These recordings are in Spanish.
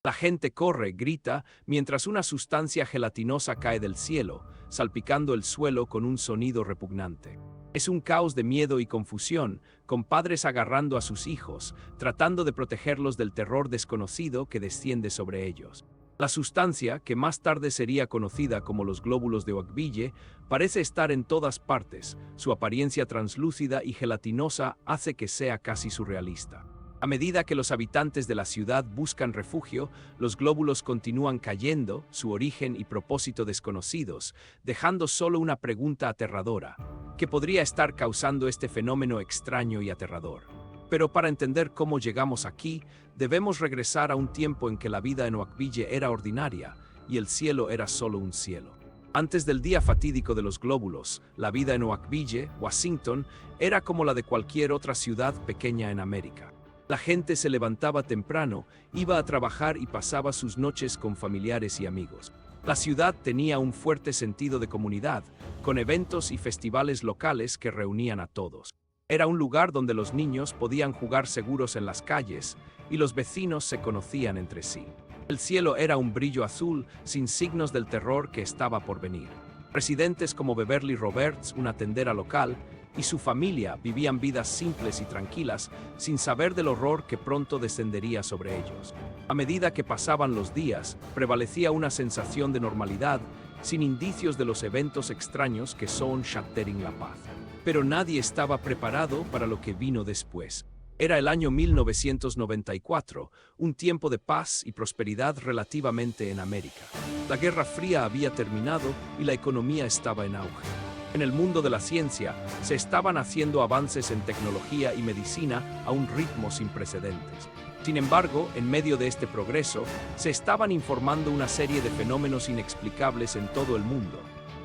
La gente corre, grita, mientras una sustancia gelatinosa cae del cielo, salpicando el suelo con un sonido repugnante. Es un caos de miedo y confusión, con padres agarrando a sus hijos, tratando de protegerlos del terror desconocido que desciende sobre ellos. La sustancia, que más tarde sería conocida como los glóbulos de Oakville, parece estar en todas partes. Su apariencia translúcida y gelatinosa hace que sea casi surrealista. A medida que los habitantes de la ciudad buscan refugio, los glóbulos continúan cayendo, su origen y propósito desconocidos, dejando solo una pregunta aterradora: ¿qué podría estar causando este fenómeno extraño y aterrador? Pero para entender cómo llegamos aquí, debemos regresar a un tiempo en que la vida en Oakville era ordinaria y el cielo era solo un cielo. Antes del día fatídico de los glóbulos, la vida en Oakville, Washington, era como la de cualquier otra ciudad pequeña en América. La gente se levantaba temprano, iba a trabajar y pasaba sus noches con familiares y amigos. La ciudad tenía un fuerte sentido de comunidad, con eventos y festivales locales que reunían a todos. Era un lugar donde los niños podían jugar seguros en las calles y los vecinos se conocían entre sí. El cielo era un brillo azul sin signos del terror que estaba por venir. Residentes como Beverly Roberts, una tendera local, y su familia vivían vidas simples y tranquilas, sin saber del horror que pronto descendería sobre ellos. A medida que pasaban los días, prevalecía una sensación de normalidad, sin indicios de los eventos extraños que son shattering la paz. Pero nadie estaba preparado para lo que vino después. Era el año 1994, un tiempo de paz y prosperidad relativamente en América. La Guerra Fría había terminado y la economía estaba en auge. En el mundo de la ciencia, se estaban haciendo avances en tecnología y medicina a un ritmo sin precedentes. Sin embargo, en medio de este progreso, se estaban informando una serie de fenómenos inexplicables en todo el mundo,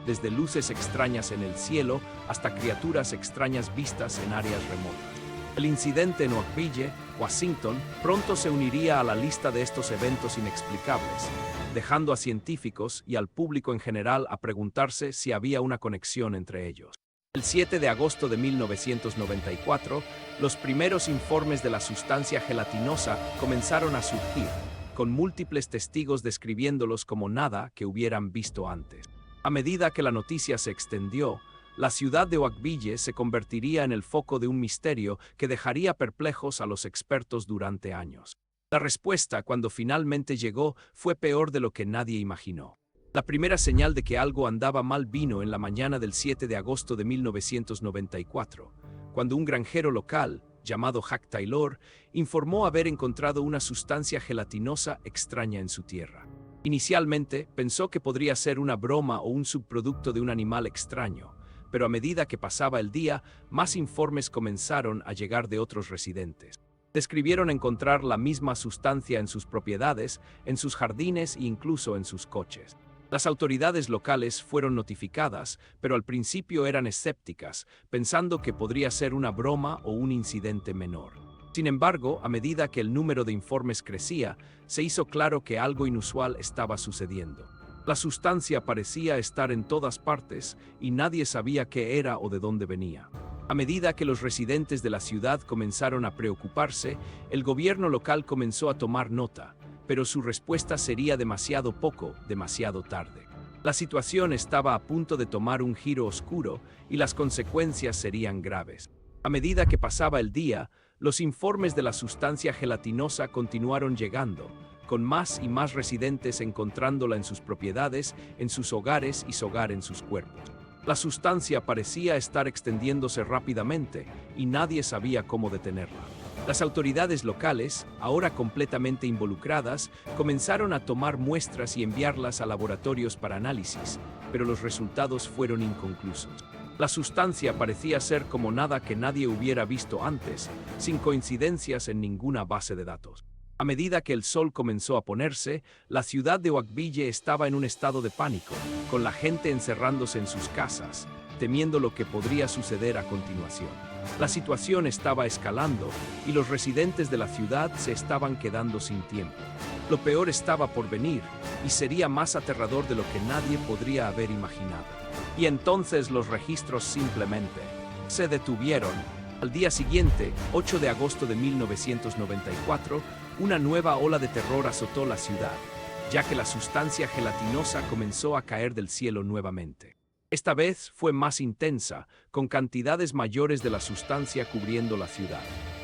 desde luces extrañas en el cielo hasta criaturas extrañas vistas en áreas remotas. El incidente en Oakville, Washington, pronto se uniría a la lista de estos eventos inexplicables, dejando a científicos y al público en general a preguntarse si había una conexión entre ellos. El 7 de agosto de 1994, los primeros informes de la sustancia gelatinosa comenzaron a surgir, con múltiples testigos describiéndolos como nada que hubieran visto antes. A medida que la noticia se extendió, la ciudad de Oakville se convertiría en el foco de un misterio que dejaría perplejos a los expertos durante años. La respuesta, cuando finalmente llegó, fue peor de lo que nadie imaginó. La primera señal de que algo andaba mal vino en la mañana del 7 de agosto de 1994, cuando un granjero local, llamado Jack Taylor, informó haber encontrado una sustancia gelatinosa extraña en su tierra. Inicialmente, pensó que podría ser una broma o un subproducto de un animal extraño, pero a medida que pasaba el día, más informes comenzaron a llegar de otros residentes. Describieron encontrar la misma sustancia en sus propiedades, en sus jardines e incluso en sus coches. Las autoridades locales fueron notificadas, pero al principio eran escépticas, pensando que podría ser una broma o un incidente menor. Sin embargo, a medida que el número de informes crecía, se hizo claro que algo inusual estaba sucediendo. La sustancia parecía estar en todas partes y nadie sabía qué era o de dónde venía. A medida que los residentes de la ciudad comenzaron a preocuparse, el gobierno local comenzó a tomar nota, pero su respuesta sería demasiado poco, demasiado tarde. La situación estaba a punto de tomar un giro oscuro y las consecuencias serían graves. A medida que pasaba el día, los informes de la sustancia gelatinosa continuaron llegando, con más y más residentes encontrándola en sus propiedades, en sus hogares y en sus cuerpos. La sustancia parecía estar extendiéndose rápidamente y nadie sabía cómo detenerla. Las autoridades locales, ahora completamente involucradas, comenzaron a tomar muestras y enviarlas a laboratorios para análisis, pero los resultados fueron inconclusos. La sustancia parecía ser como nada que nadie hubiera visto antes, sin coincidencias en ninguna base de datos. A medida que el sol comenzó a ponerse, la ciudad de Oakville estaba en un estado de pánico, con la gente encerrándose en sus casas, temiendo lo que podría suceder a continuación. La situación estaba escalando y los residentes de la ciudad se estaban quedando sin tiempo. Lo peor estaba por venir y sería más aterrador de lo que nadie podría haber imaginado. Y entonces los registros simplemente se detuvieron. Al día siguiente, 8 de agosto de 1994, una nueva ola de terror azotó la ciudad, ya que la sustancia gelatinosa comenzó a caer del cielo nuevamente. Esta vez fue más intensa, con cantidades mayores de la sustancia cubriendo la ciudad.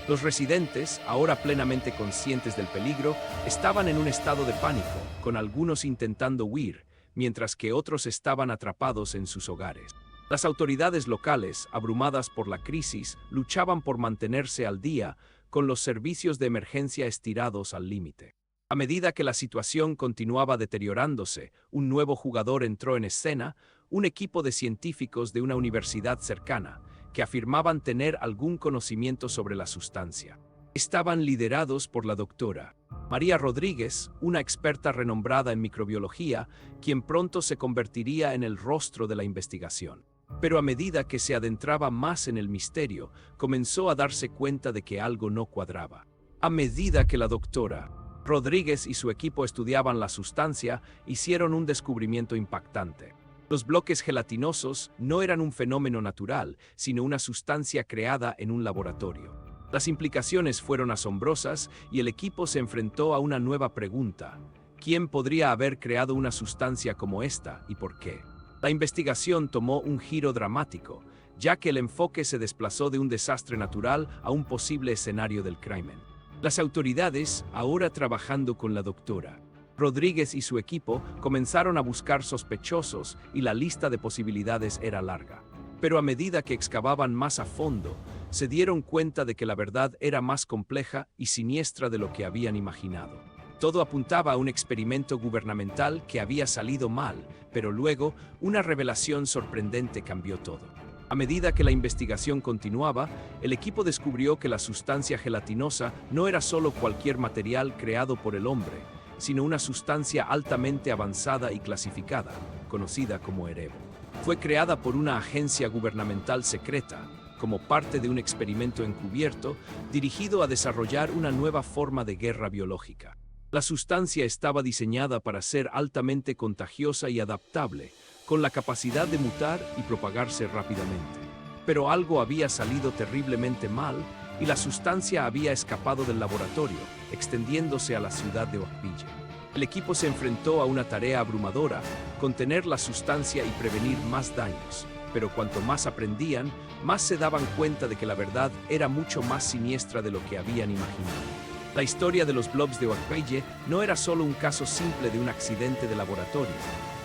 Los residentes, ahora plenamente conscientes del peligro, estaban en un estado de pánico, con algunos intentando huir, mientras que otros estaban atrapados en sus hogares. Las autoridades locales, abrumadas por la crisis, luchaban por mantenerse al día, con los servicios de emergencia estirados al límite. A medida que la situación continuaba deteriorándose, un nuevo jugador entró en escena, un equipo de científicos de una universidad cercana, que afirmaban tener algún conocimiento sobre la sustancia. Estaban liderados por la doctora María Rodríguez, una experta renombrada en microbiología, quien pronto se convertiría en el rostro de la investigación. Pero a medida que se adentraba más en el misterio, comenzó a darse cuenta de que algo no cuadraba. A medida que la doctora Rodríguez y su equipo estudiaban la sustancia, hicieron un descubrimiento impactante. Los bloques gelatinosos no eran un fenómeno natural, sino una sustancia creada en un laboratorio. Las implicaciones fueron asombrosas y el equipo se enfrentó a una nueva pregunta: ¿quién podría haber creado una sustancia como esta y por qué? La investigación tomó un giro dramático, ya que el enfoque se desplazó de un desastre natural a un posible escenario del crimen. Las autoridades, ahora trabajando con la doctora Rodríguez y su equipo, comenzaron a buscar sospechosos y la lista de posibilidades era larga. Pero a medida que excavaban más a fondo, se dieron cuenta de que la verdad era más compleja y siniestra de lo que habían imaginado. Todo apuntaba a un experimento gubernamental que había salido mal, pero luego una revelación sorprendente cambió todo. A medida que la investigación continuaba, el equipo descubrió que la sustancia gelatinosa no era solo cualquier material creado por el hombre, sino una sustancia altamente avanzada y clasificada, conocida como Erebo. Fue creada por una agencia gubernamental secreta, como parte de un experimento encubierto dirigido a desarrollar una nueva forma de guerra biológica. La sustancia estaba diseñada para ser altamente contagiosa y adaptable, con la capacidad de mutar y propagarse rápidamente. Pero algo había salido terriblemente mal y la sustancia había escapado del laboratorio, extendiéndose a la ciudad de Huaquiville. El equipo se enfrentó a una tarea abrumadora: contener la sustancia y prevenir más daños. Pero cuanto más aprendían, más se daban cuenta de que la verdad era mucho más siniestra de lo que habían imaginado. La historia de los blobs de Huaquiville no era solo un caso simple de un accidente de laboratorio,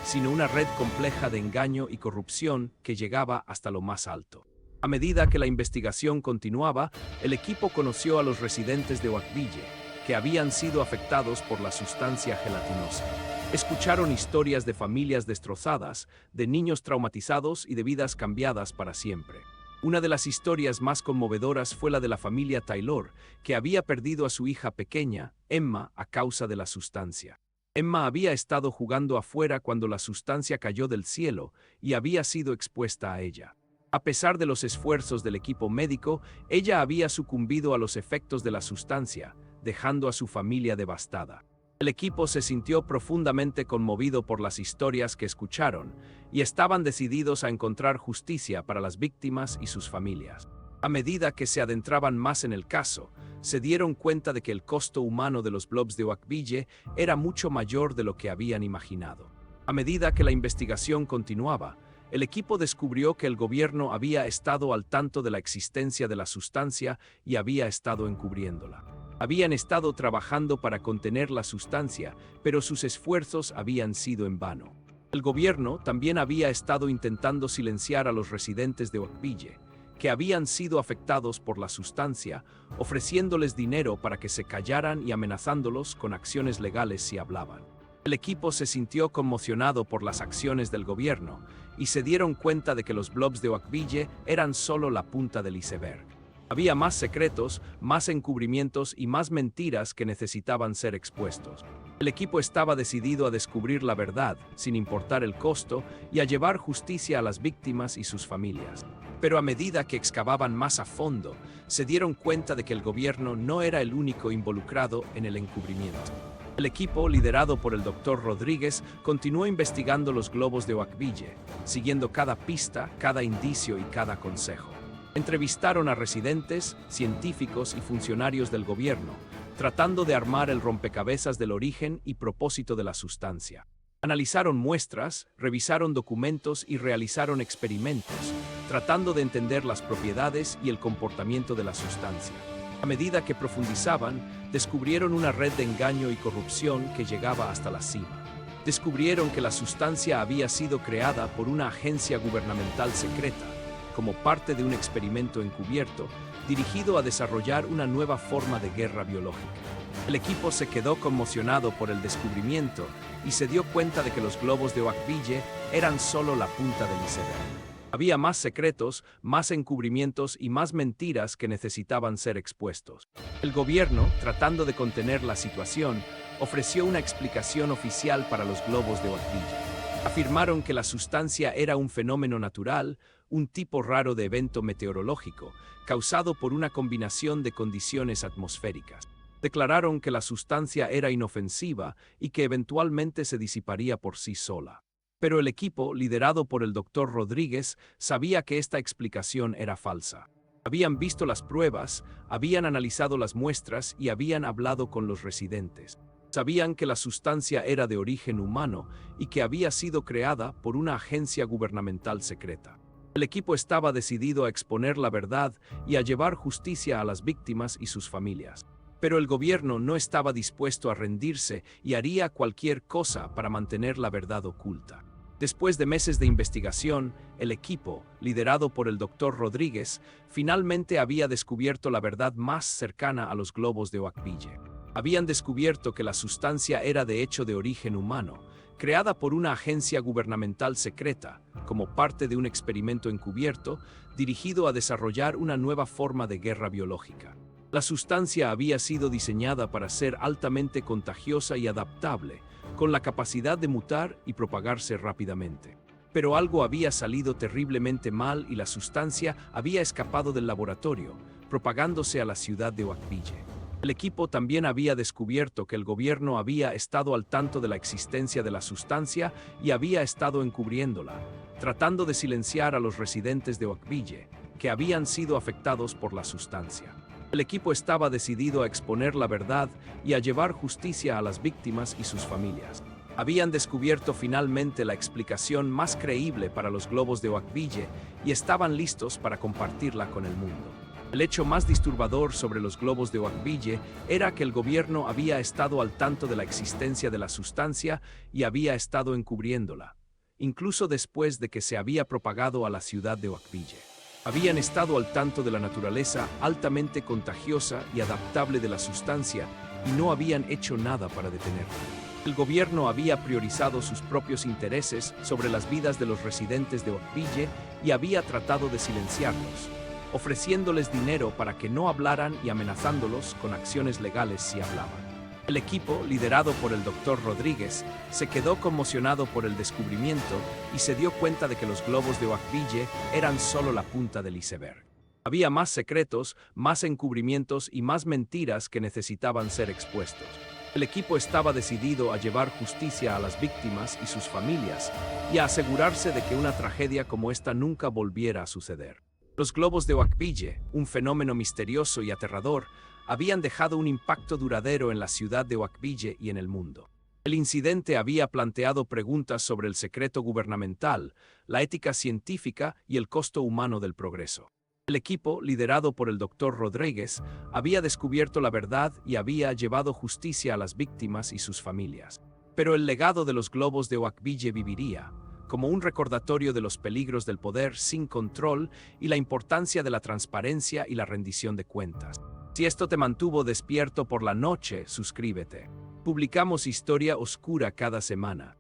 sino una red compleja de engaño y corrupción que llegaba hasta lo más alto. A medida que la investigación continuaba, el equipo conoció a los residentes de Huaquiville, que habían sido afectados por la sustancia gelatinosa. Escucharon historias de familias destrozadas, de niños traumatizados y de vidas cambiadas para siempre. Una de las historias más conmovedoras fue la de la familia Taylor, que había perdido a su hija pequeña, Emma, a causa de la sustancia. Emma había estado jugando afuera cuando la sustancia cayó del cielo y había sido expuesta a ella. A pesar de los esfuerzos del equipo médico, ella había sucumbido a los efectos de la sustancia, dejando a su familia devastada. El equipo se sintió profundamente conmovido por las historias que escucharon y estaban decididos a encontrar justicia para las víctimas y sus familias. A medida que se adentraban más en el caso, se dieron cuenta de que el costo humano de los blobs de Huaquiville era mucho mayor de lo que habían imaginado. A medida que la investigación continuaba, el equipo descubrió que el gobierno había estado al tanto de la existencia de la sustancia y había estado encubriéndola. Habían estado trabajando para contener la sustancia, pero sus esfuerzos habían sido en vano. El gobierno también había estado intentando silenciar a los residentes de Huaquiville, que habían sido afectados por la sustancia, ofreciéndoles dinero para que se callaran y amenazándolos con acciones legales si hablaban. El equipo se sintió conmocionado por las acciones del gobierno y se dieron cuenta de que los blobs de Huaquiville eran solo la punta del iceberg. Había más secretos, más encubrimientos y más mentiras que necesitaban ser expuestos. El equipo estaba decidido a descubrir la verdad, sin importar el costo, y a llevar justicia a las víctimas y sus familias. Pero a medida que excavaban más a fondo, se dieron cuenta de que el gobierno no era el único involucrado en el encubrimiento. El equipo, liderado por el Dr. Rodríguez, continuó investigando los globos de Huaquiville, siguiendo cada pista, cada indicio y cada consejo. Entrevistaron a residentes, científicos y funcionarios del gobierno, tratando de armar el rompecabezas del origen y propósito de la sustancia. Analizaron muestras, revisaron documentos y realizaron experimentos, tratando de entender las propiedades y el comportamiento de la sustancia. A medida que profundizaban, descubrieron una red de engaño y corrupción que llegaba hasta la cima. Descubrieron que la sustancia había sido creada por una agencia gubernamental secreta, como parte de un experimento encubierto, dirigido a desarrollar una nueva forma de guerra biológica. El equipo se quedó conmocionado por el descubrimiento y se dio cuenta de que los globos de Oakville eran solo la punta del iceberg. Había más secretos, más encubrimientos y más mentiras que necesitaban ser expuestos. El gobierno, tratando de contener la situación, ofreció una explicación oficial para los globos de Oakville. Afirmaron que la sustancia era un fenómeno natural, un tipo raro de evento meteorológico, causado por una combinación de condiciones atmosféricas. Declararon que la sustancia era inofensiva y que eventualmente se disiparía por sí sola. Pero el equipo, liderado por el Dr. Rodríguez, sabía que esta explicación era falsa. Habían visto las pruebas, habían analizado las muestras y habían hablado con los residentes. Sabían que la sustancia era de origen humano y que había sido creada por una agencia gubernamental secreta. El equipo estaba decidido a exponer la verdad y a llevar justicia a las víctimas y sus familias. Pero el gobierno no estaba dispuesto a rendirse y haría cualquier cosa para mantener la verdad oculta. Después de meses de investigación, el equipo, liderado por el Dr. Rodríguez, finalmente había descubierto la verdad más cercana a los globos de Oakville. Habían descubierto que la sustancia era de hecho de origen humano, creada por una agencia gubernamental secreta, como parte de un experimento encubierto, dirigido a desarrollar una nueva forma de guerra biológica. La sustancia había sido diseñada para ser altamente contagiosa y adaptable, con la capacidad de mutar y propagarse rápidamente. Pero algo había salido terriblemente mal y la sustancia había escapado del laboratorio, propagándose a la ciudad de Oakville. El equipo también había descubierto que el gobierno había estado al tanto de la existencia de la sustancia y había estado encubriéndola, tratando de silenciar a los residentes de Oakville, que habían sido afectados por la sustancia. El equipo estaba decidido a exponer la verdad y a llevar justicia a las víctimas y sus familias. Habían descubierto finalmente la explicación más creíble para los globos de Oakville y estaban listos para compartirla con el mundo. El hecho más disturbador sobre los globos de Oakville era que el gobierno había estado al tanto de la existencia de la sustancia y había estado encubriéndola, incluso después de que se había propagado a la ciudad de Oakville. Habían estado al tanto de la naturaleza altamente contagiosa y adaptable de la sustancia y no habían hecho nada para detenerla. El gobierno había priorizado sus propios intereses sobre las vidas de los residentes de Oakville y había tratado de silenciarlos, ofreciéndoles dinero para que no hablaran y amenazándolos con acciones legales si hablaban. El equipo, liderado por el Dr. Rodríguez, se quedó conmocionado por el descubrimiento y se dio cuenta de que los globos de Oakville eran solo la punta del iceberg. Había más secretos, más encubrimientos y más mentiras que necesitaban ser expuestos. El equipo estaba decidido a llevar justicia a las víctimas y sus familias y a asegurarse de que una tragedia como esta nunca volviera a suceder. Los globos de Oakville, un fenómeno misterioso y aterrador, habían dejado un impacto duradero en la ciudad de Oakville y en el mundo. El incidente había planteado preguntas sobre el secreto gubernamental, la ética científica y el costo humano del progreso. El equipo, liderado por el Dr. Rodríguez, había descubierto la verdad y había llevado justicia a las víctimas y sus familias. Pero el legado de los globos de Oakville viviría, como un recordatorio de los peligros del poder sin control y la importancia de la transparencia y la rendición de cuentas. Si esto te mantuvo despierto por la noche, suscríbete. Publicamos historia oscura cada semana.